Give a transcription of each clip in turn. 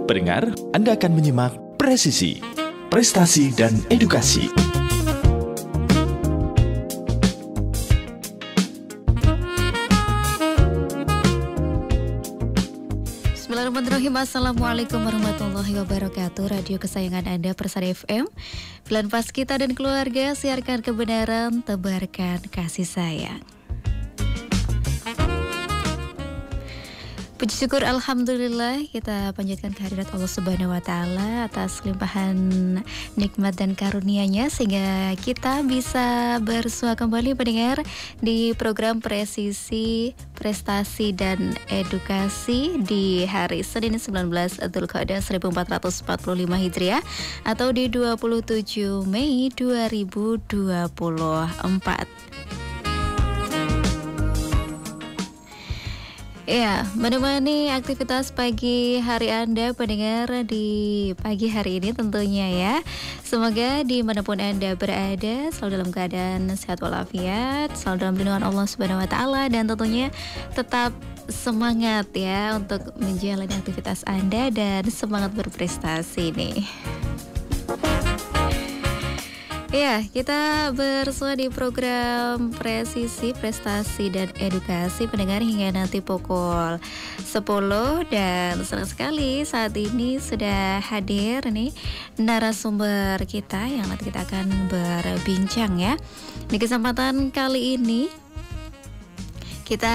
Pendengar, Anda akan menyimak Presisi, Prestasi dan Edukasi. Bismillahirrahmanirrahim. Assalamualaikum warahmatullahi wabarakatuh. Radio kesayangan Anda, Persada FM. Pilihan pas kita dan keluarga, siarkan kebenaran, tebarkan kasih sayang. Puji syukur alhamdulillah kita panjatkan kehadirat Allah Subhanahu wa taala atas limpahan nikmat dan karunia-Nya sehingga kita bisa bersua kembali pendengar di program Presisi, Prestasi dan Edukasi di hari Senin 19 Dzulqa'dah 1445 Hijriah atau di 27 Mei 2024. Ya, menemani aktivitas pagi hari Anda pendengar di pagi hari ini tentunya ya. Semoga dimanapun Anda berada selalu dalam keadaan sehat walafiat, selalu dalam lindungan Allah Subhanahu wa taala, dan tentunya tetap semangat ya untuk menjalani aktivitas Anda dan semangat berprestasi nih. Ya, kita bersua di program Presisi, Prestasi dan Edukasi pendengar hingga nanti pukul 10, dan senang sekali saat ini sudah hadir nih narasumber kita yang nanti kita akan berbincang ya. Di kesempatan kali ini kita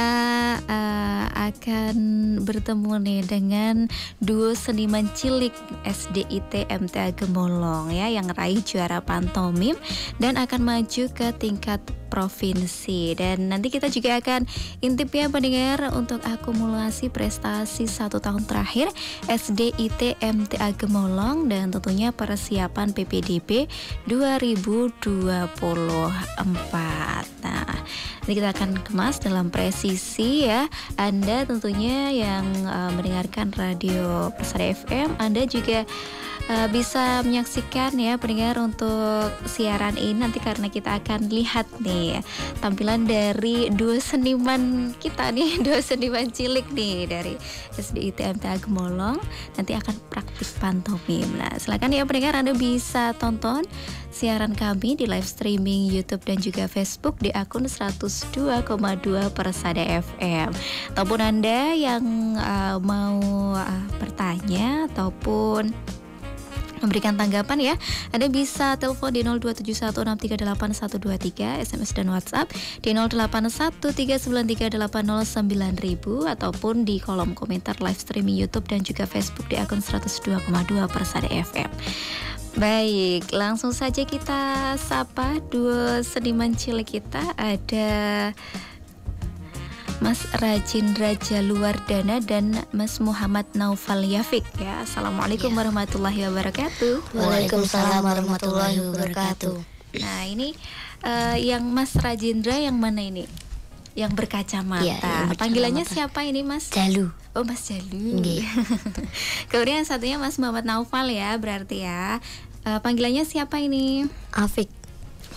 akan bertemu nih dengan duo seniman cilik SDIT MTA Gemolong ya, yang raih juara pantomim dan akan maju ke tingkat provinsi. Dan nanti kita juga akan intip ya pendengar untuk akumulasi prestasi 1 tahun terakhir SDIT MTA Gemolong dan tentunya persiapan PPDB 2024. Nah, nanti kita akan kemas dalam presisi ya. Anda tentunya yang mendengarkan radio Persada FM, Anda juga bisa menyaksikan ya pendengar untuk siaran ini nanti, karena kita akan lihat nih tampilan dari dua seniman kita nih, dua seniman cilik nih dari SDIT MTA Gemolong, nanti akan praktik pantomim. Nah, silakan ya pendengar, Anda bisa tonton siaran kami di live streaming YouTube dan juga Facebook di akun 102,2 Persada FM. Ataupun Anda yang mau bertanya ataupun memberikan tanggapan ya, Anda bisa telepon di 0271638123, SMS dan WhatsApp di 081393809000 ataupun di kolom komentar live streaming YouTube dan juga Facebook di akun 102,2 Persada FM. Baik, langsung saja kita sapa dua seniman cilik kita. Ada Mas Rajindra Jaluardana dan Mas Muhammad Naufal Yafik ya. Assalamualaikum warahmatullahi wabarakatuh. Waalaikumsalam warahmatullahi wabarakatuh. Nah, ini yang Mas Rajindra yang mana ini? Yang berkacamata. Ya, panggilannya siapa ini Mas? Jalu. Oh, Mas Jalu. Kemudian satunya Mas Muhammad Naufal ya, berarti ya. Panggilannya siapa ini? Afik.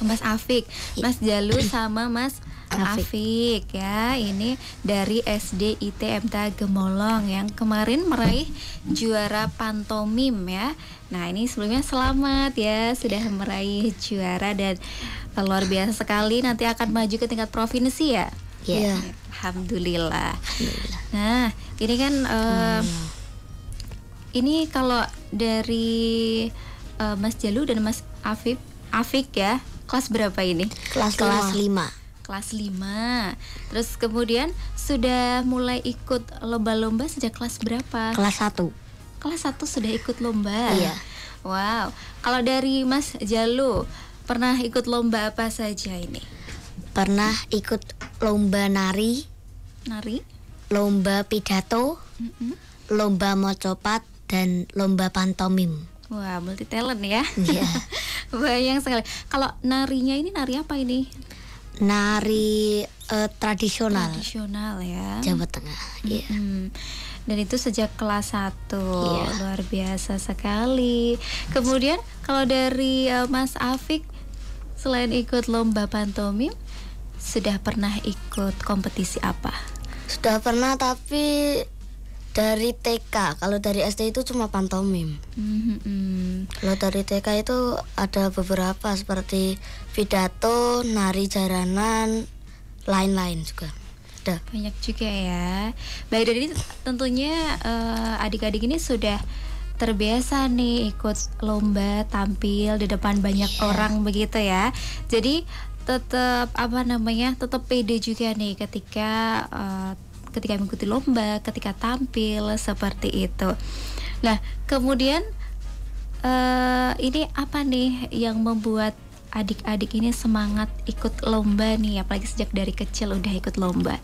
Mas Afik. Mas Jalu sama Mas Afik ya, ini dari SDIT MTA Gemolong yang kemarin meraih juara pantomim ya. Nah, ini sebelumnya selamat ya, sudah meraih juara dan luar biasa sekali, nanti akan maju ke tingkat provinsi ya. Iya. Alhamdulillah. Nah, ini kan ini kalau dari Mas Jalu dan Mas Afik ya, kelas berapa ini? Kelas 5. Kelas 5. Terus kemudian sudah mulai ikut lomba-lomba sejak kelas berapa? Kelas 1. Kelas 1 sudah ikut lomba? Iya. Wow. Kalau dari Mas Jalu, pernah ikut lomba apa saja ini? Pernah ikut lomba nari, lomba pidato, lomba mocopat, dan lomba pantomim. Wah, multi talent ya. Iya. Banyak sekali. Kalau narinya ini nari apa ini? Nari tradisional ya, Jawa Tengah. Iya. Dan itu sejak kelas 1. Iya. Luar biasa sekali. Kemudian kalau dari Mas Afik, selain ikut lomba pantomim, sudah pernah ikut kompetisi apa? Sudah pernah, tapi Dari TK, kalau dari SD itu cuma pantomim. Kalau dari TK itu ada beberapa seperti pidato, nari jaranan, lain-lain juga. Ada. Banyak juga ya. Baik, dari ini tentunya adik-adik ini sudah terbiasa nih ikut lomba tampil di depan banyak orang begitu ya. Jadi tetap tetap pede juga nih ketika mengikuti lomba, ketika tampil seperti itu. Nah, kemudian ini apa nih yang membuat adik-adik ini semangat ikut lomba nih, apalagi sejak dari kecil udah ikut lomba?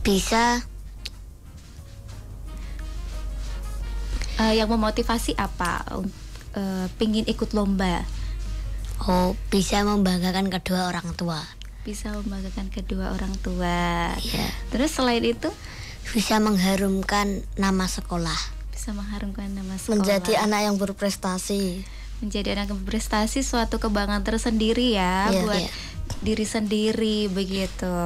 Bisa yang memotivasi apa pingin ikut lomba? Bisa membanggakan kedua orang tua. Bisa membanggakan kedua orang tua. Iya. Terus selain itu bisa mengharumkan nama sekolah. Bisa mengharumkan nama sekolah. Menjadi anak yang berprestasi. Menjadi anak yang berprestasi, suatu kebanggaan tersendiri ya, buat diri sendiri begitu.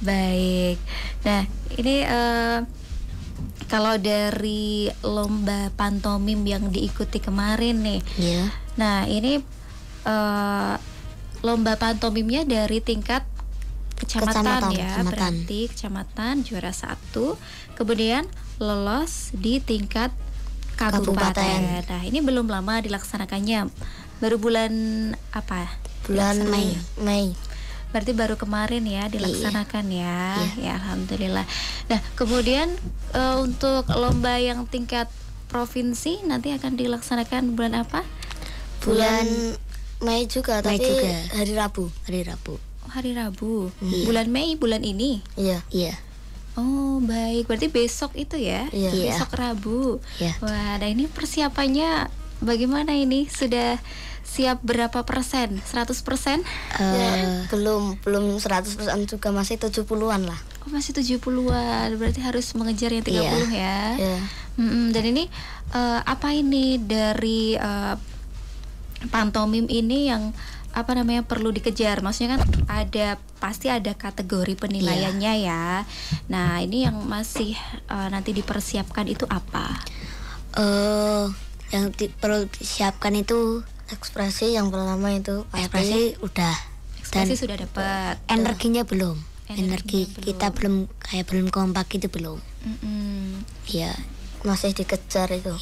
Baik. Nah, ini kalau dari lomba pantomim yang diikuti kemarin nih. Iya. Nah, ini lomba pantomimnya dari tingkat kecamatan ya, berarti kecamatan juara 1, kemudian lolos di tingkat kabupaten. Nah, ini belum lama dilaksanakannya, baru bulan apa? Bulan Mei. Berarti baru kemarin ya dilaksanakan ya. Ya, alhamdulillah. Nah, kemudian untuk lomba yang tingkat provinsi nanti akan dilaksanakan bulan apa? Bulan Mei juga, tapi hari Rabu. Oh, hari Rabu. Bulan Mei, bulan ini. Iya. Oh, baik. Berarti besok itu ya? Iya. Besok Rabu. Iya. Wah, nah ini persiapannya bagaimana ini? Sudah siap berapa persen? 100%? Belum 100% juga, masih 70-an lah. Oh, masih 70-an. Berarti harus mengejar yang 30 ya. Iya. Dan ini apa ini dari pantomim ini yang perlu dikejar? Maksudnya kan pasti ada kategori penilaiannya ya. Nah, ini yang masih nanti dipersiapkan itu apa? Yang perlu disiapkan itu ekspresi yang pertama itu. Ekspresi udah. Ekspresi sudah dapat. Energinya belum. Energi kita belum kompak, itu belum. Iya. Masih dikejar itu.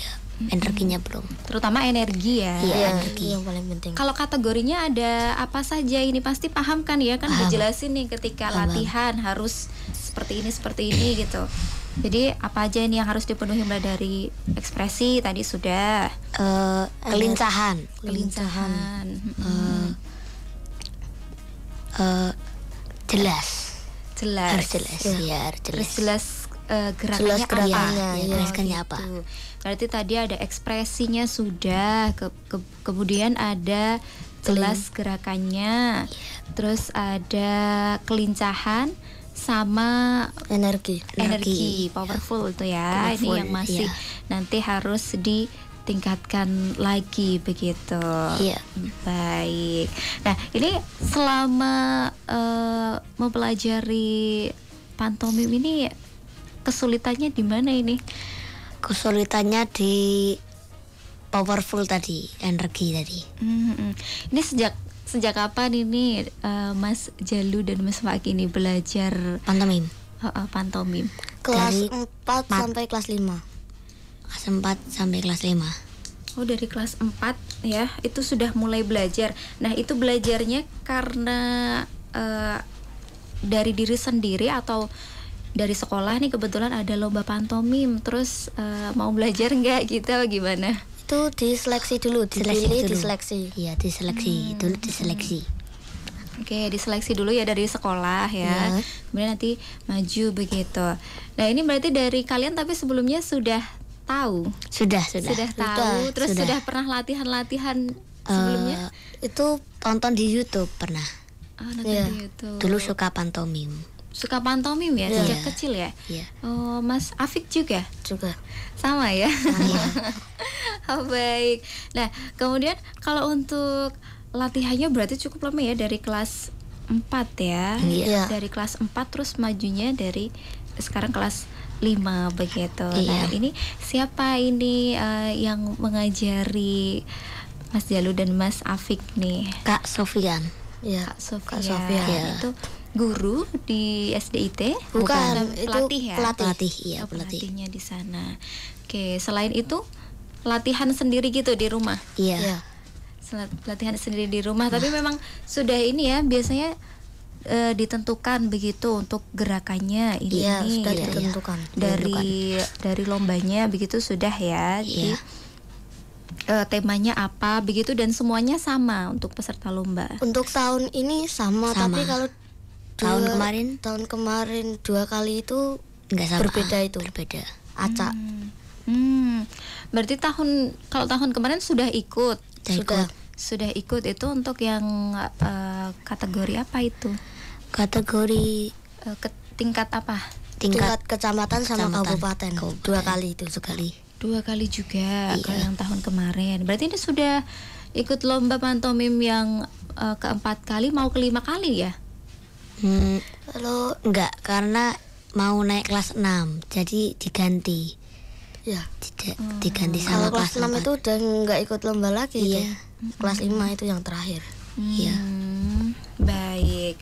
Energinya belum. Terutama energi ya. Iya, energi yang paling penting. Kalau kategorinya ada apa saja? Ini pasti paham kan ya? Kan dijelasin nih ketika latihan harus seperti ini gitu. Jadi apa aja ini yang harus dipenuhi, mulai dari ekspresi tadi sudah. Kelincahan. Jelas. Harus jelas. Iya, harus jelas. Terus jelas gerakannya apa? Berarti tadi ada ekspresinya sudah, kemudian ada jelas gerakannya, terus ada kelincahan sama energi powerful itu ya. Powerful, ini yang masih nanti harus ditingkatkan lagi begitu. Iya. Baik. Nah, ini selama mempelajari pantomim ini kesulitannya di mana ini? Kesulitannya di powerful tadi, energi tadi. Ini sejak kapan ini Mas Jalu dan Mas Faki ini belajar pantomim? Pantomim. Kelas 4 sampai kelas 5. Kelas 4 sampai kelas 5. Oh, dari kelas 4 ya, itu sudah mulai belajar. Nah, itu belajarnya karena dari diri sendiri atau dari sekolah nih kebetulan ada lomba pantomim, terus mau belajar nggak gitu, gimana? Itu diseleksi dulu, diseleksi. Iya, diseleksi. Dulu diseleksi. Oke, diseleksi dulu ya dari sekolah ya. Kemudian nanti maju begitu. Nah, ini berarti dari kalian tapi sebelumnya sudah tahu? Sudah tahu. Terus sudah pernah latihan sebelumnya? Itu tonton di YouTube pernah. Nonton di YouTube. Dulu suka pantomim. Suka pantomim ya sejak kecil ya? Iya. Oh, Mas Afik juga? Juga. Sama ya? Oh, baik. Nah, kemudian kalau untuk latihannya berarti cukup lama ya, dari kelas 4 ya. Iya. Dari kelas 4 terus majunya dari sekarang kelas 5 begitu. Iya. Nah, ini siapa ini yang mengajari Mas Jalu dan Mas Afik nih? Kak Sofian. Iya. Kak Sofian. Kak Sofian. Iya. Itu guru di SDIT? Bukan, itu pelatih ya? pelatih, iya, Oh, pelatih. pelatihnya di sana. Oke, selain itu latihan sendiri gitu di rumah? Iya. Latihan sendiri di rumah, tapi memang sudah ini ya biasanya ditentukan begitu untuk gerakannya ini. Iya, sudah gitu ya. ditentukan. Dari lombanya begitu sudah ya. Jadi temanya apa begitu dan semuanya sama untuk peserta lomba. Untuk tahun ini sama. Tapi kalau tahun kemarin 2 kali itu nggak sama, berbeda. Acak. Berarti kalau tahun kemarin sudah ikut. Sudah ikut itu untuk yang kategori apa itu? Kategori tingkat apa? Tingkat kecamatan sama kabupaten. 2 kali itu sekali. 2 kali juga. Iya. Kalau yang tahun kemarin. Berarti ini sudah ikut lomba pantomim yang keempat kali, mau kelima kali ya? Kalau enggak, karena mau naik kelas 6, jadi diganti. Ya. Diganti Kalau sama kelas 6 itu udah nggak ikut lomba lagi. Iya. Kelas 5 itu yang terakhir. Iya. Baik.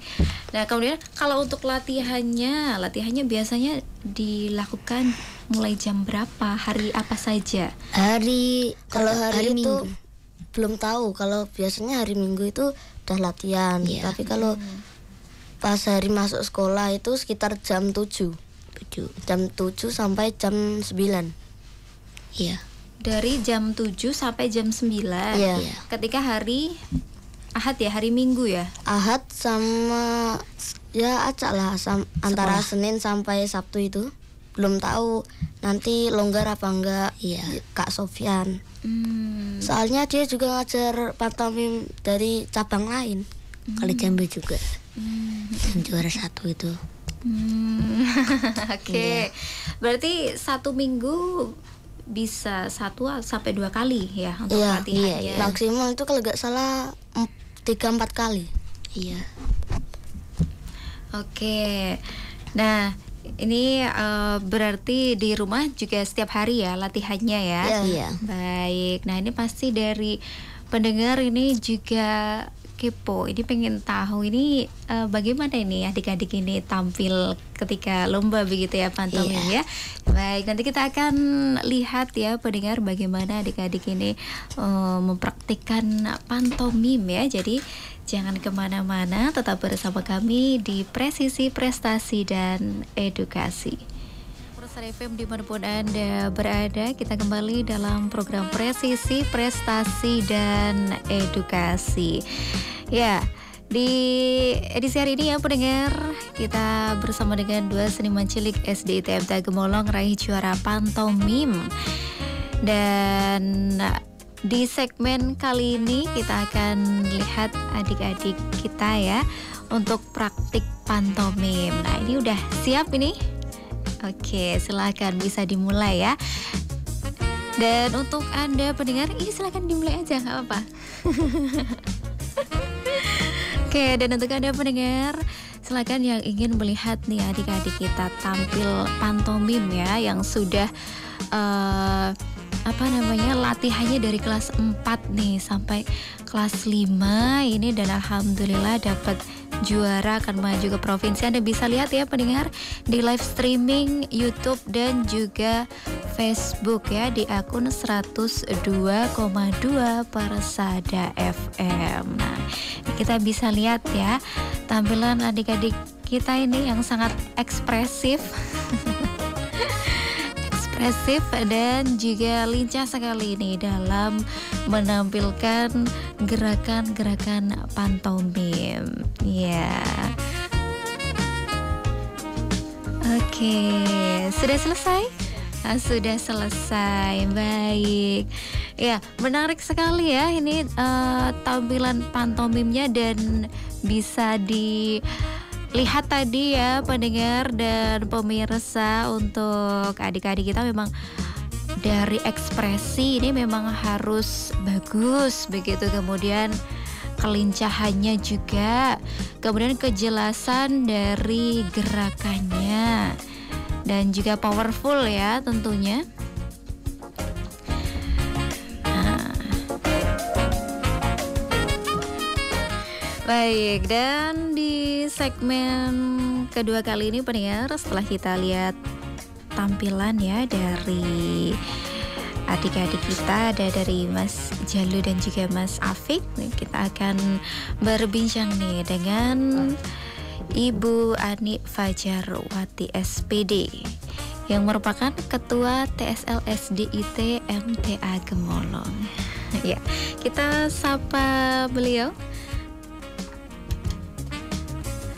Nah, kemudian kalau untuk latihannya biasanya dilakukan mulai jam berapa? Hari apa saja? Kalau hari itu Minggu. belum tahu. Kalau biasanya hari Minggu itu udah latihan. Iya. Tapi kalau pas hari masuk sekolah itu sekitar jam 7. Jam 7 sampai jam 9. Iya. Dari jam 7 sampai jam 9. Iya. Ketika hari Ahad ya, hari Minggu ya? Ahad sama ya acak lah antara Senin sampai Sabtu itu. Belum tahu nanti longgar apa enggak. Iya. Kak Sofian. Soalnya dia juga ngajar pantomim dari cabang lain. Kalau Jambi juga. Yang juara 1 itu. Oke. Berarti 1 minggu bisa 1 sampai 2 kali ya untuk latihannya. Iya. Maksimal itu kalau nggak salah 3-4 kali. Iya. Oke. Nah, ini berarti di rumah juga setiap hari ya latihannya ya? Iya. Baik. Nah, ini pasti dari pendengar ini juga kepo. Ini pengen tahu ini bagaimana ini adik-adik ini tampil ketika lomba begitu ya pantomim ya. Baik, nanti kita akan lihat ya pendengar bagaimana adik-adik ini mempraktikkan pantomim ya. Jadi jangan kemana-mana, tetap bersama kami di Presisi Prestasi dan Edukasi. Star FM dimanapun Anda berada, kita kembali dalam program Presisi, Prestasi, dan Edukasi. Ya, di edisi hari ini ya pendengar, kita bersama dengan 2 seniman cilik SDIT MTA Gemolong raih juara pantomim. Dan di segmen kali ini kita akan lihat adik-adik kita ya untuk praktik pantomim. Nah, ini udah siap ini? Oke, silakan bisa dimulai ya. Dan untuk Anda pendengar, ini silakan dimulai aja, nggak apa-apa. Oke, dan untuk Anda pendengar, silakan yang ingin melihat nih adik-adik kita tampil pantomim ya, yang sudah latihannya dari kelas 4 nih sampai kelas 5 ini, dan alhamdulillah dapat juara, akan maju ke provinsi. Anda bisa lihat ya pendengar di live streaming YouTube dan juga Facebook ya di akun 102,2 Persada FM. Nah, kita bisa lihat ya tampilan adik-adik kita ini yang sangat ekspresif. Dan juga lincah sekali ini dalam menampilkan gerakan-gerakan pantomim. Ya. Oke, sudah selesai? Sudah selesai. Baik. Ya, menarik sekali ya ini tampilan pantomimnya, dan bisa lihat tadi ya pendengar dan pemirsa, untuk adik-adik kita memang dari ekspresi ini memang harus bagus begitu. Kemudian kelincahannya juga, kemudian kejelasan dari gerakannya, dan juga powerful ya tentunya. Baik, dan di segmen kedua kali ini pendengar, setelah kita lihat tampilan ya dari adik-adik kita, ada dari Mas Jalu dan juga Mas Afik, kita akan berbincang nih dengan Ibu Ani Fajarwati SPD yang merupakan Ketua TSL SDIT MTA Gemolong. Ya, kita sapa beliau.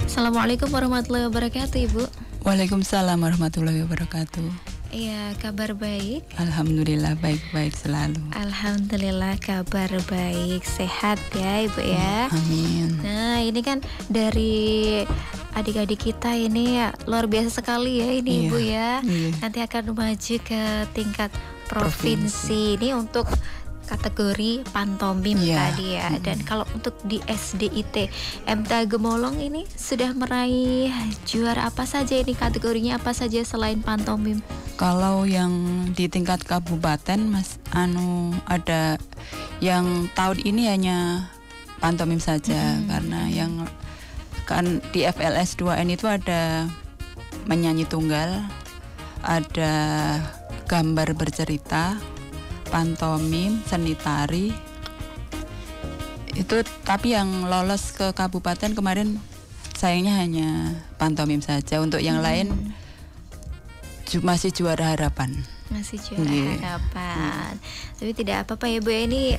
Assalamualaikum warahmatullahi wabarakatuh, Ibu. Waalaikumsalam warahmatullahi wabarakatuh. Iya, kabar baik? Alhamdulillah baik-baik selalu. Alhamdulillah kabar baik, sehat ya Ibu ya. Amin. Nah, ini kan dari adik-adik kita ini ya, luar biasa sekali ya ini, Ibu ya. Nanti akan maju ke tingkat provinsi. Ini untuk kategori pantomim tadi ya. Dan kalau untuk di SDIT MTA Gemolong ini sudah meraih juara apa saja, ini kategorinya apa saja selain pantomim? Kalau yang di tingkat kabupaten Mas ada yang tahun ini hanya pantomim saja, karena yang kan di FLS 2N itu ada menyanyi tunggal, ada gambar bercerita, pantomim, seni tari. Itu tapi yang lolos ke kabupaten kemarin sayangnya hanya pantomim saja. Untuk yang lain masih juara harapan. Masih juara harapan. Tapi tidak apa-apa ya Bu, ini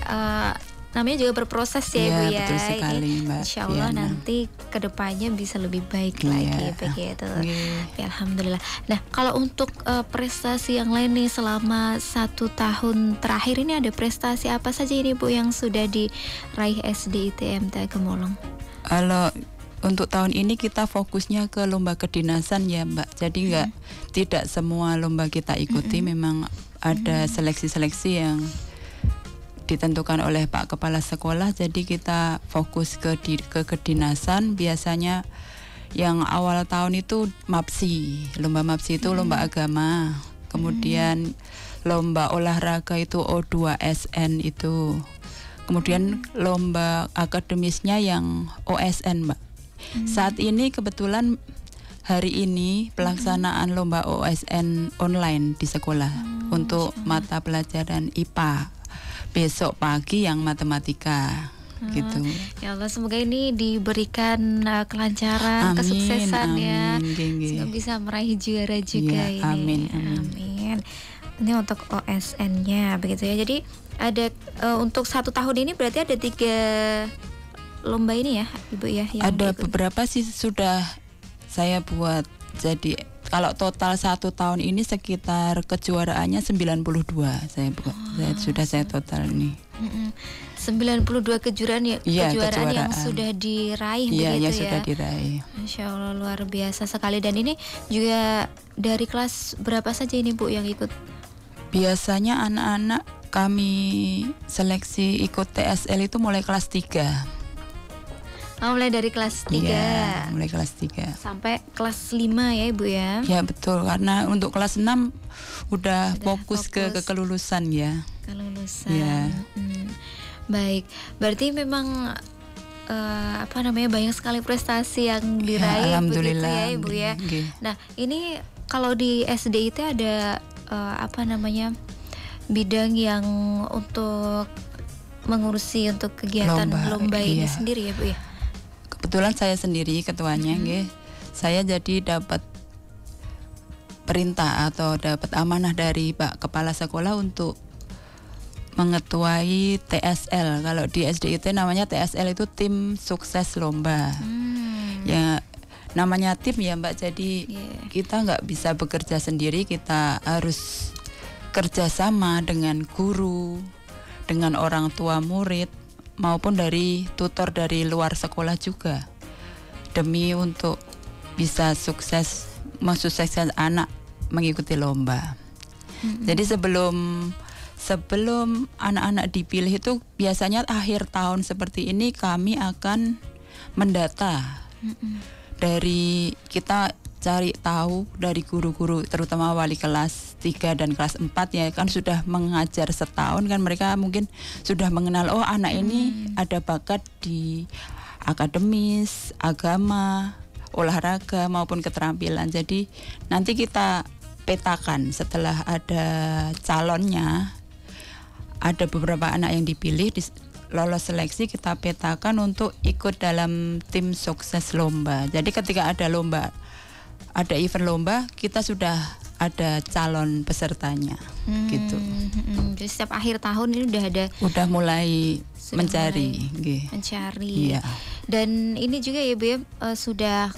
namanya juga berproses ya Ibu ya. Betul sekali Mbak. Insya Allah nanti kedepannya bisa lebih baik lagi begitu. Ya, Alhamdulillah. Nah, kalau untuk prestasi yang lain nih selama 1 tahun terakhir ini, ada prestasi apa saja ini Bu yang sudah diraih SDIT MTA Gemolong? Kalau untuk tahun ini kita fokusnya ke lomba kedinasan ya Mbak. Jadi tidak semua lomba kita ikuti, memang ada seleksi-seleksi yang ditentukan oleh Pak Kepala Sekolah. Jadi kita fokus ke kedinasan. Biasanya yang awal tahun itu MAPSI. Lomba MAPSI itu lomba agama. Kemudian lomba olahraga itu O2SN itu. Kemudian lomba akademisnya yang OSN Mbak. Saat ini kebetulan hari ini pelaksanaan lomba OSN online di sekolah untuk mata pelajaran IPA. Besok pagi yang matematika gitu. Ya Allah, semoga ini diberikan kelancaran, kesuksesan ya. Semoga bisa meraih juara juga ini. Amin. Ini untuk OSN-nya begitu ya. Jadi ada untuk 1 tahun ini berarti ada 3 lomba ini ya Ibu ya. Ada beberapa sih sudah saya buat. Jadi kalau total 1 tahun ini sekitar kejuaraannya 92 saya total ini. 92 kejuaraan yang sudah diraih begitu ya. Sudah diraih. Masya Allah, luar biasa sekali. Dan ini juga dari kelas berapa saja ini Bu yang ikut? Biasanya anak-anak kami seleksi ikut TSL itu mulai kelas 3. Mulai dari kelas 3. Iya, mulai kelas 3 sampai kelas 5 ya Ibu ya. Ya betul, karena untuk kelas 6 udah fokus ke kelulusan ya. Kelulusan. Ya. Baik, berarti memang banyak sekali prestasi yang diraih begitu ya Ibu ya. Nah, ini kalau di SDIT ada bidang yang untuk mengurusi untuk kegiatan lomba ini sendiri ya Bu ya. Kebetulan saya sendiri ketuanya, saya jadi dapat perintah atau dapat amanah dari Pak Kepala Sekolah untuk mengetuai TSL. Kalau di SDIT namanya TSL itu tim sukses lomba. Ya namanya tim ya Mbak. Jadi kita nggak bisa bekerja sendiri, kita harus kerjasama dengan guru, dengan orang tua murid, maupun dari tutor dari luar sekolah juga, demi untuk bisa mensukseskan anak mengikuti lomba. Jadi sebelum sebelum anak-anak dipilih itu biasanya akhir tahun seperti ini kami akan mendata. Dari kita cari tahu dari guru-guru terutama wali kelas 3 dan kelas 4 ya kan sudah mengajar setahun kan mereka mungkin sudah mengenal oh anak ini ada bakat di akademis, agama, olahraga maupun keterampilan. Jadi nanti kita petakan setelah ada calonnya, ada beberapa anak yang dipilih lolos seleksi, kita petakan untuk ikut dalam tim sukses lomba. Jadi ketika ada lomba, ada event lomba, kita sudah ada calon pesertanya, gitu. Jadi setiap akhir tahun ini udah mulai mencari. Iya. Dan ini juga ya Bu ya, sudah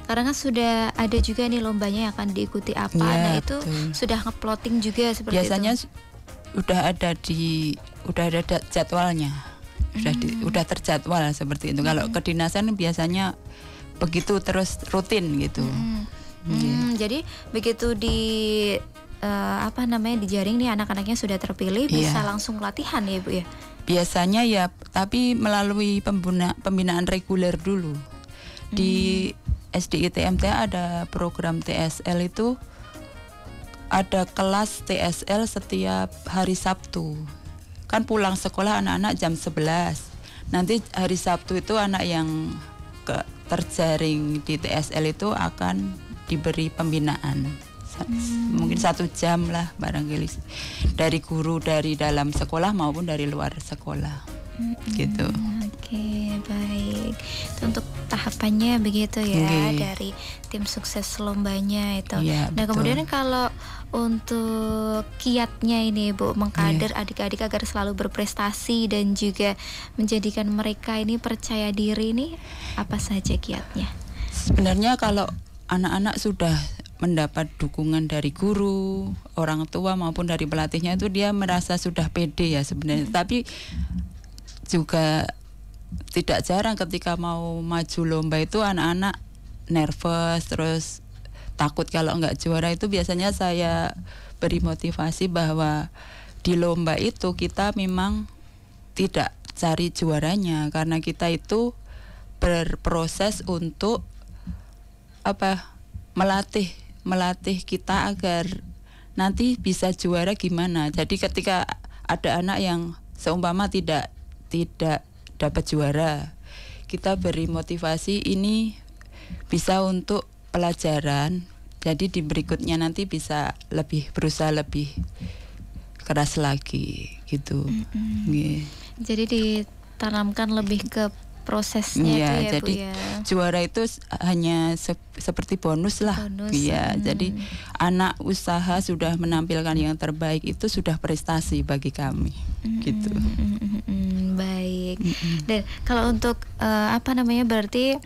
karena kan sudah ada juga nih lombanya yang akan diikuti apa. Nah itu betul. Sudah nge-plotting juga seperti biasanya itu. Udah ada jadwalnya, udah terjadwal seperti itu. Kalau kedinasan biasanya begitu terus rutin gitu. Jadi begitu dijaring nih anak-anaknya sudah terpilih bisa langsung latihan ya Bu ya. Biasanya ya, tapi melalui pembinaan reguler dulu. Di SDIT MTA ada program TSL itu. Ada kelas TSL setiap hari Sabtu. Kan pulang sekolah anak-anak jam 11. Nanti hari Sabtu itu anak yang terjaring di TSL itu akan diberi pembinaan. Mungkin 1 jam lah barangkali. Dari guru dari dalam sekolah maupun dari luar sekolah. Gitu. Oke, baik. Itu untuk tahapannya begitu ya, dari tim sukses lombanya itu. Ya, nah, betul. Kemudian kalau untuk kiatnya ini Bu, mengkader adik-adik agar selalu berprestasi dan juga menjadikan mereka ini percaya diri nih, apa saja kiatnya? Sebenarnya kalau anak-anak sudah mendapat dukungan dari guru, orang tua maupun dari pelatihnya itu dia merasa sudah pede ya sebenarnya. Tapi juga tidak jarang ketika mau maju lomba itu anak-anak nervous terus takut kalau nggak juara. Itu biasanya saya beri motivasi bahwa di lomba itu kita memang tidak cari juaranya, karena kita itu berproses untuk melatih kita agar nanti bisa juara gimana. Jadi ketika ada anak yang seumpama tidak dapat juara, kita beri motivasi ini bisa untuk pelajaran, jadi di berikutnya nanti bisa berusaha lebih keras lagi gitu. Jadi ditanamkan lebih ke prosesnya ya, jadi Bu, ya. Juara itu hanya seperti bonus lah. Jadi anak usaha sudah menampilkan yang terbaik itu sudah prestasi bagi kami. Gitu. Baik. Dan kalau untuk berarti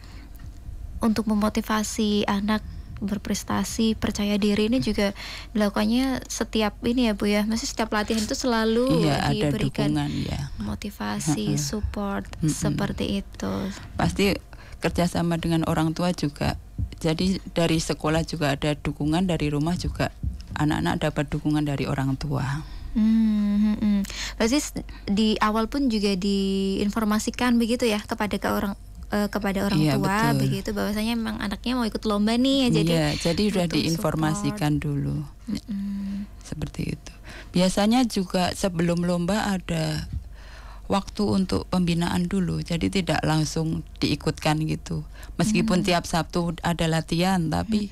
untuk memotivasi anak berprestasi, percaya diri ini juga dilakukannya setiap ini ya Bu ya. Maksudnya setiap latihan itu selalu diberikan ada dukungan, motivasi, support seperti itu. Pasti kerjasama dengan orang tua juga. Jadi dari sekolah juga ada dukungan, dari rumah juga anak-anak dapat dukungan dari orang tua. Berarti di awal pun juga diinformasikan begitu ya kepada orang tua, betul. Begitu bahwasanya memang anaknya mau ikut lomba nih ya, jadi sudah diinformasikan dulu. Seperti itu. Biasanya juga sebelum lomba ada waktu untuk pembinaan dulu, jadi tidak langsung diikutkan gitu. Meskipun tiap Sabtu ada latihan, tapi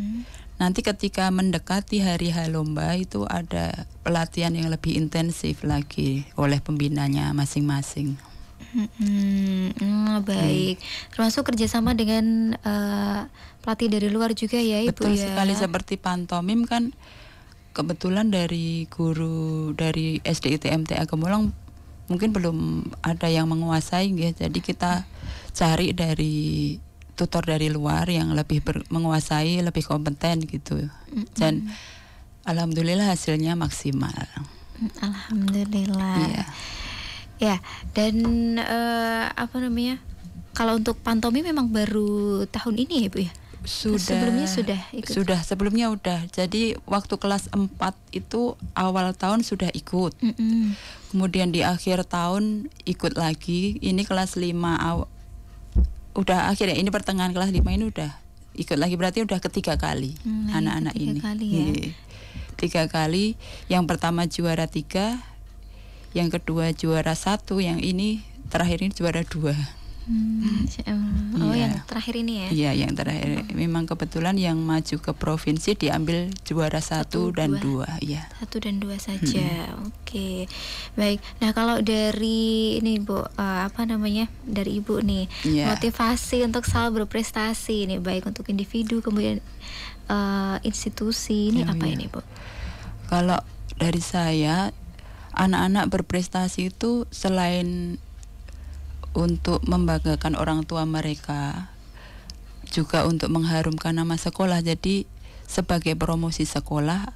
nanti ketika mendekati hari H lomba itu ada pelatihan yang lebih intensif lagi oleh pembinanya masing-masing. Baik. Termasuk kerjasama dengan pelatih dari luar juga ya Ibu. Betul sekali, seperti pantomim kan kebetulan dari guru dari SDIT MTA Gemulung mungkin belum ada yang menguasai ya. Jadi kita cari dari tutor dari luar yang lebih menguasai, lebih kompeten gitu. Dan alhamdulillah hasilnya maksimal. Alhamdulillah. Iya. Ya, dan apa namanya? Kalau untuk pantomim memang baru tahun ini ya Bu ya? Sebelumnya sudah ikut? Sebelumnya udah. Jadi waktu kelas 4 itu awal tahun sudah ikut. Kemudian di akhir tahun ikut lagi. Ini kelas 5 udah akhirnya, ini pertengahan kelas 5 ini udah ikut lagi, berarti udah ketiga kali anak-anak ini. Kali ya. 3 kali. Yang pertama juara 3, yang kedua juara 1, yang ini terakhir ini juara 2. Yang terakhir ini ya? Iya, yang terakhir. Memang kebetulan yang maju ke provinsi diambil juara 1 dan 2. Ya. 1 dan 2 saja. Oke. Baik. Nah, kalau dari ini Bu, dari Ibu nih, motivasi untuk selalu berprestasi ini, baik untuk individu kemudian institusi, ini apa ini Bu? Kalau dari saya, anak-anak berprestasi itu selain untuk membanggakan orang tua mereka, juga untuk mengharumkan nama sekolah. Jadi sebagai promosi sekolah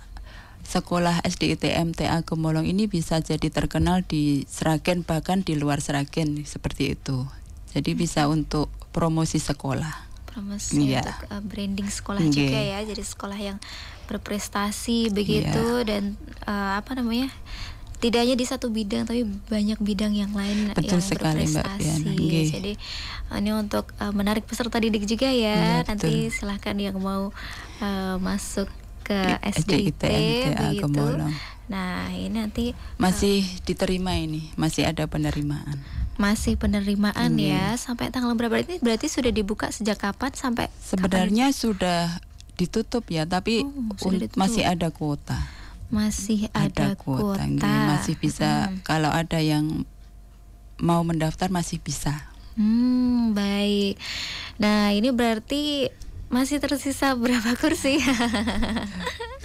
SDIT MTA Gemolong ini bisa jadi terkenal di Sragen, bahkan di luar Sragen, seperti itu. Jadi bisa untuk promosi sekolah. Promosi untuk branding sekolah juga ya. Jadi sekolah yang berprestasi begitu dan tidak hanya di satu bidang, tapi banyak bidang yang lain. Betul yang sekali, berprestasi. Mbak Piana. Jadi ini untuk menarik peserta didik juga ya. Nanti silahkan yang mau masuk ke SDIT begitu. Gemolong. Nah, ini nanti masih diterima, ini masih ada penerimaan. Masih penerimaan ya. Sampai tanggal berapa ini? Berarti sudah dibuka sejak kapan sampai? Sebenarnya sudah ditutup ya, tapi masih ada kuota. Masih ada kuota. Masih bisa, kalau ada yang mau mendaftar masih bisa. Baik. Nah, ini berarti masih tersisa berapa kursi?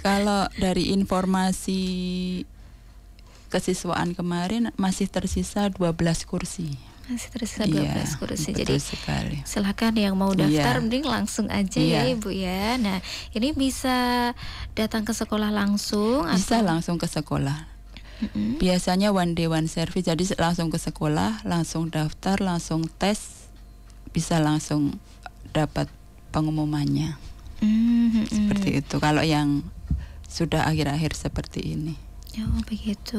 Kalau dari informasi kesiswaan kemarin masih tersisa 12 kursi. Masih tersisa 12 kursi. Jadi sekali. Silakan yang mau daftar mending langsung aja ya Ibu ya. Nah, ini bisa datang ke sekolah langsung? Bisa langsung ke sekolah. Biasanya one day one service, jadi langsung ke sekolah, langsung daftar, langsung tes, bisa langsung dapat pengumumannya. Seperti itu kalau yang sudah akhir-akhir seperti ini. Oh begitu.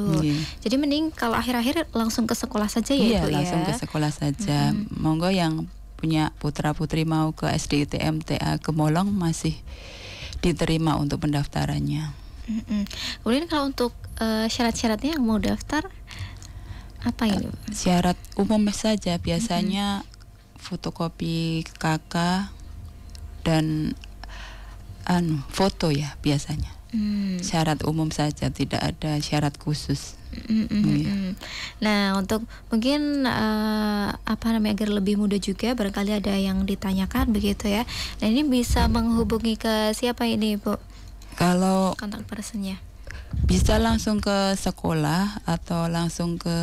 Jadi mending kalau akhir-akhir langsung ke sekolah saja ya Ibu ya? Iya, langsung ke sekolah saja. Monggo yang punya putra-putri mau ke SDIT MTA Gemolong masih diterima untuk pendaftarannya. Kemudian kalau untuk syarat-syaratnya yang mau daftar apa ini? Syarat umum saja, biasanya fotokopi KK dan foto ya biasanya. Syarat umum saja, tidak ada syarat khusus. Nah, untuk mungkin agar lebih mudah juga, barangkali ada yang ditanyakan begitu ya. Nah, ini bisa menghubungi ke siapa ini, Bu? Kalau kontak personnya bisa langsung ke sekolah atau langsung ke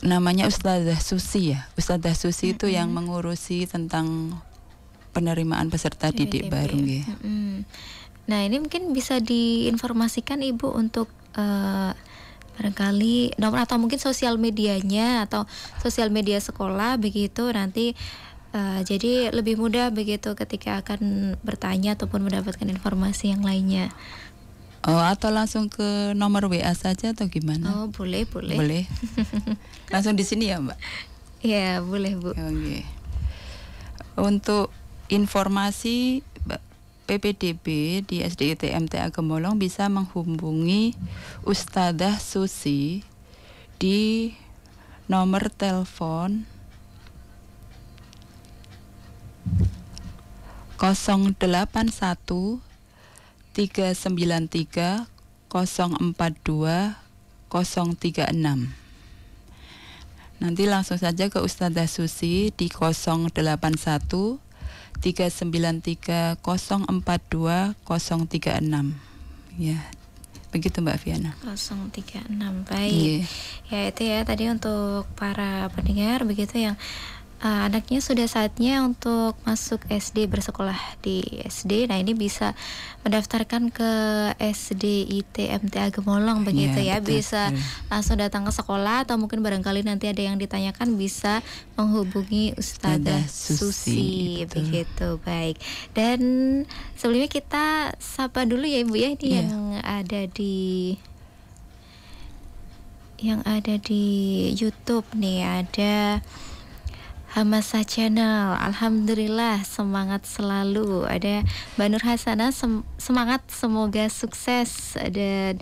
namanya Ustadzah Susi ya. Ustadzah Susi itu yang mengurusi tentang penerimaan peserta didik baru ya. Nah, ini mungkin bisa diinformasikan Ibu untuk barangkali nomor atau mungkin sosial medianya atau sosial media sekolah begitu, nanti jadi lebih mudah begitu ketika akan bertanya ataupun mendapatkan informasi yang lainnya. Oh, atau langsung ke nomor WA saja atau gimana? Oh, boleh. Boleh. Langsung di sini ya, Mbak? Ya, boleh, Bu. Oke. Untuk informasi PPDB di SDIT MTA Gemolong bisa menghubungi Ustadzah Susi di nomor telepon 081 393 042 036. Nanti langsung saja ke Ustadzah Susi di 081 393 042 036. Ya, begitu Mbak Viana. 036, baik. Ya itu ya tadi untuk para pendengar begitu yang anaknya sudah saatnya untuk masuk SD, bersekolah di SD. Nah, ini bisa mendaftarkan ke SD ITMTA Gemolong begitu ya. Bisa langsung datang ke sekolah, atau mungkin barangkali nanti ada yang ditanyakan bisa menghubungi Ustadzah Susi begitu. Baik. Dan sebelumnya kita sapa dulu ya Ibu ya, ini yang ada di YouTube nih, ada Hamasa Channel. Alhamdulillah, semangat selalu. Ada Mbak Nur Hasanah, semangat, semoga sukses. Dan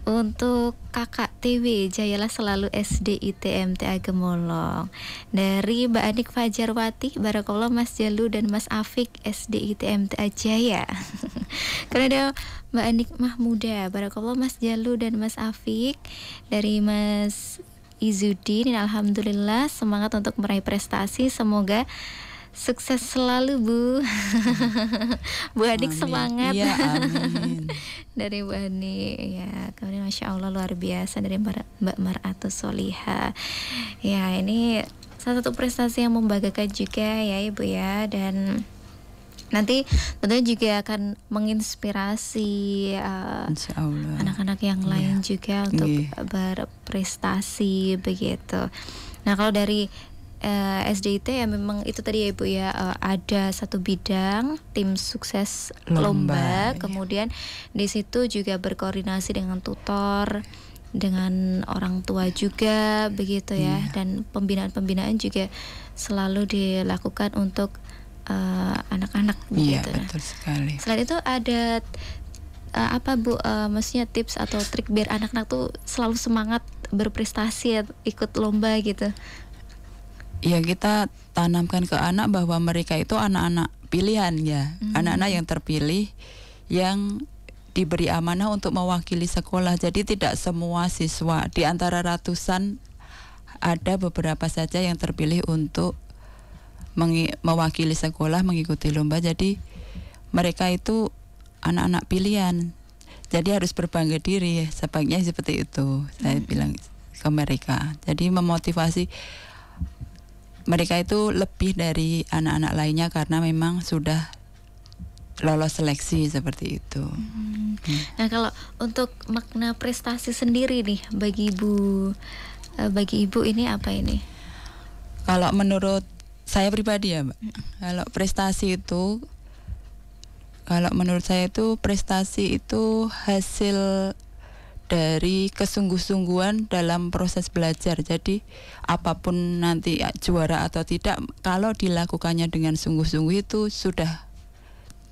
untuk Kakak TV, jayalah selalu SD ITMTA Gemolong. Dari Mbak Anik Fajarwati, Barakallah Mas Jalu dan Mas Afik SD ITMTA Jaya. Karena ada Mbak Anik Mahmuda, Barakallah Mas Jalu dan Mas Afik. Dari Mas Izudin, alhamdulillah, semangat untuk meraih prestasi, semoga sukses selalu Bu. Bu Adik semangat. Ya, amin. Dari Bu Anik ya, kemudian Masya Allah luar biasa dari Mbak Mar'atus Soliha. Ya, ini salah satu prestasi yang membanggakan juga ya Ibu ya, dan nanti tentunya juga akan menginspirasi anak-anak yang lain juga untuk berprestasi begitu. Nah, kalau dari SDIT ya memang itu tadi ya Ibu ya, ada satu bidang tim sukses lomba, kemudian di situ juga berkoordinasi dengan tutor, dengan orang tua juga begitu ya, dan pembinaan-pembinaan juga selalu dilakukan untuk anak-anak begitu. Iya, betul sekali. Selain itu ada apa Bu, maksudnya tips atau trik biar anak-anak tuh selalu semangat berprestasi ya, ikut lomba gitu? Ya, kita tanamkan ke anak bahwa mereka itu anak-anak pilihan ya, anak-anak yang terpilih, yang diberi amanah untuk mewakili sekolah. Jadi tidak semua siswa, di antara ratusan ada beberapa saja yang terpilih untuk mewakili sekolah mengikuti lomba. Jadi mereka itu anak-anak pilihan, jadi harus berbangga diri, sebaiknya seperti itu saya bilang ke mereka. Jadi memotivasi mereka itu lebih dari anak-anak lainnya karena memang sudah lolos seleksi seperti itu. Nah, kalau untuk makna prestasi sendiri nih bagi ibu ini apa ini? Kalau menurut saya pribadi ya Mbak, kalau prestasi itu, kalau menurut saya itu prestasi itu hasil dari kesungguh-sungguhan dalam proses belajar. Jadi apapun nanti juara atau tidak, kalau dilakukannya dengan sungguh-sungguh itu sudah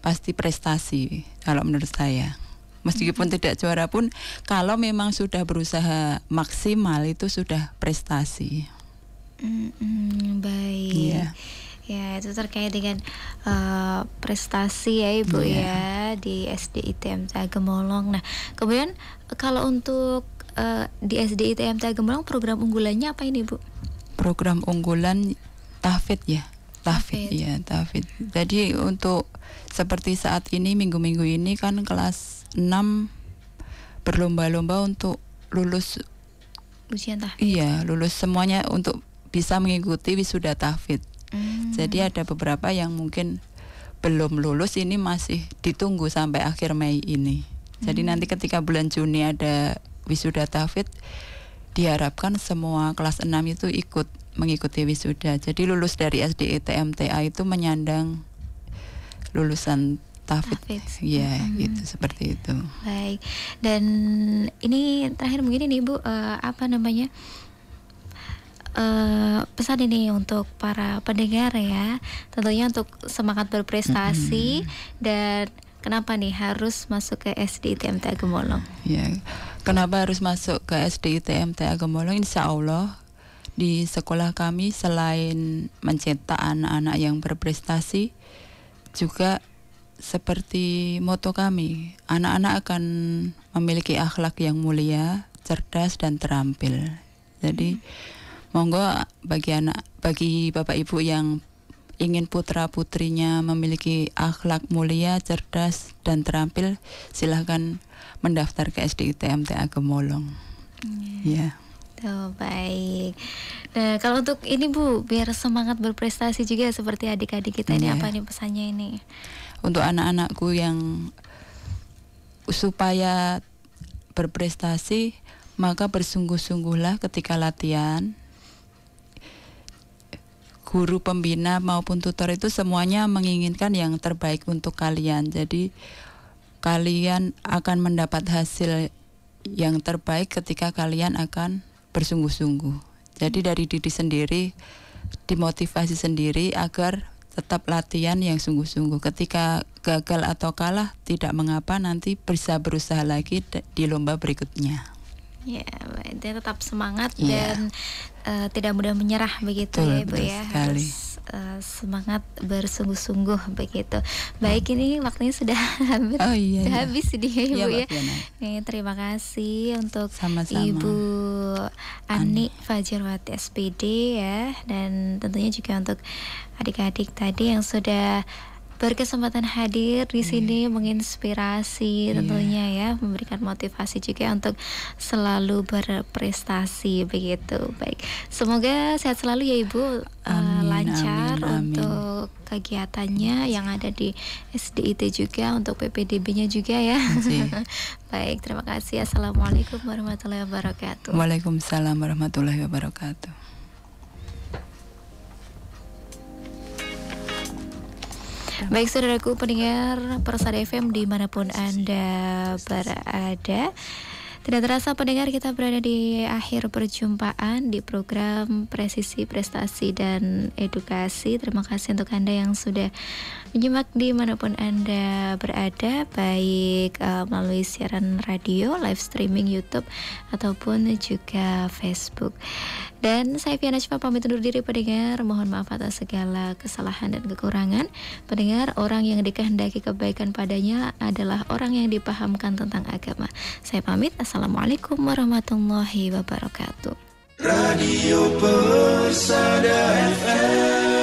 pasti prestasi kalau menurut saya. Meskipun tidak juara pun, kalau memang sudah berusaha maksimal itu sudah prestasi. Baik. Ya, itu terkait dengan prestasi ya Ibu ya di SD ITMTA Gemolong. Nah, kemudian kalau untuk di SD ITMTA Gemolong program unggulannya apa ini Bu? Program unggulan tahfidz ya. Tahfidz. Jadi untuk seperti saat ini, minggu-minggu ini kan kelas 6 berlomba-lomba untuk lulus ujian tahfidz. Iya, lulus semuanya untuk bisa mengikuti wisuda tahfidz. Jadi ada beberapa yang mungkin belum lulus, ini masih ditunggu sampai akhir Mei ini. Jadi nanti ketika bulan Juni ada wisuda tahfidz, diharapkan semua kelas 6 itu ikut mengikuti wisuda. Jadi lulus dari SD ITMTA itu menyandang lulusan tahfidz. Ya, gitu, seperti itu. Baik. Dan ini terakhir mungkin ini Bu, pesan ini untuk para pendengar ya, tentunya untuk semangat berprestasi. Dan kenapa nih harus masuk ke SD ITMTA Gemolong? Ya, kenapa harus masuk ke SD ITMTA Gemolong? Insya Allah di sekolah kami selain mencetak anak-anak yang berprestasi, juga seperti moto kami, anak-anak akan memiliki akhlak yang mulia, cerdas dan terampil. Jadi monggo bagi Bapak Ibu yang ingin putra putrinya memiliki akhlak mulia, cerdas dan terampil, silahkan mendaftar ke SD ITMTA Gemolong. Ya. Oh, baik. Nah, kalau untuk ini Bu, biar semangat berprestasi juga seperti adik-adik kita ini, apa nih pesannya ini? Untuk anak-anakku yang supaya berprestasi, maka bersungguh-sungguhlah ketika latihan. Guru pembina maupun tutor itu semuanya menginginkan yang terbaik untuk kalian. Jadi kalian akan mendapat hasil yang terbaik ketika kalian akan bersungguh-sungguh. Jadi dari diri sendiri, dimotivasi sendiri agar tetap latihan yang sungguh-sungguh. Ketika gagal atau kalah tidak mengapa, nanti bisa berusaha lagi di lomba berikutnya. Ya, tetap semangat dan tidak mudah menyerah begitu. Betul, ya Ibu ya. Harus semangat bersungguh-sungguh begitu. Baik, ini waktunya sudah habis ini ya Ibu ya. Terima kasih untuk sama-sama Ibu Ani Fajarwati SPD ya, dan tentunya juga untuk adik-adik tadi yang sudah berkesempatan hadir di sini menginspirasi tentunya ya, memberikan motivasi juga untuk selalu berprestasi begitu. Baik, semoga sehat selalu ya Ibu, lancar untuk kegiatannya yang ada di SDIT juga, untuk PPDB-nya juga ya. Baik, terima kasih. Assalamualaikum warahmatullahi wabarakatuh. Waalaikumsalam warahmatullahi wabarakatuh. Baik saudaraku pendengar Persada FM dimanapun Anda berada, tidak terasa pendengar kita berada di akhir perjumpaan di program Presisi Prestasi dan Edukasi. Terima kasih untuk Anda yang sudah menyimak dimanapun Anda berada, baik melalui siaran radio, live streaming YouTube ataupun juga Facebook. Dan saya Fiana Najwa pamit undur diri pendengar, mohon maaf atas segala kesalahan dan kekurangan. Pendengar, orang yang dikehendaki kebaikan padanya adalah orang yang dipahamkan tentang agama. Saya pamit, assalamualaikum warahmatullahi wabarakatuh. Radio Persada FM.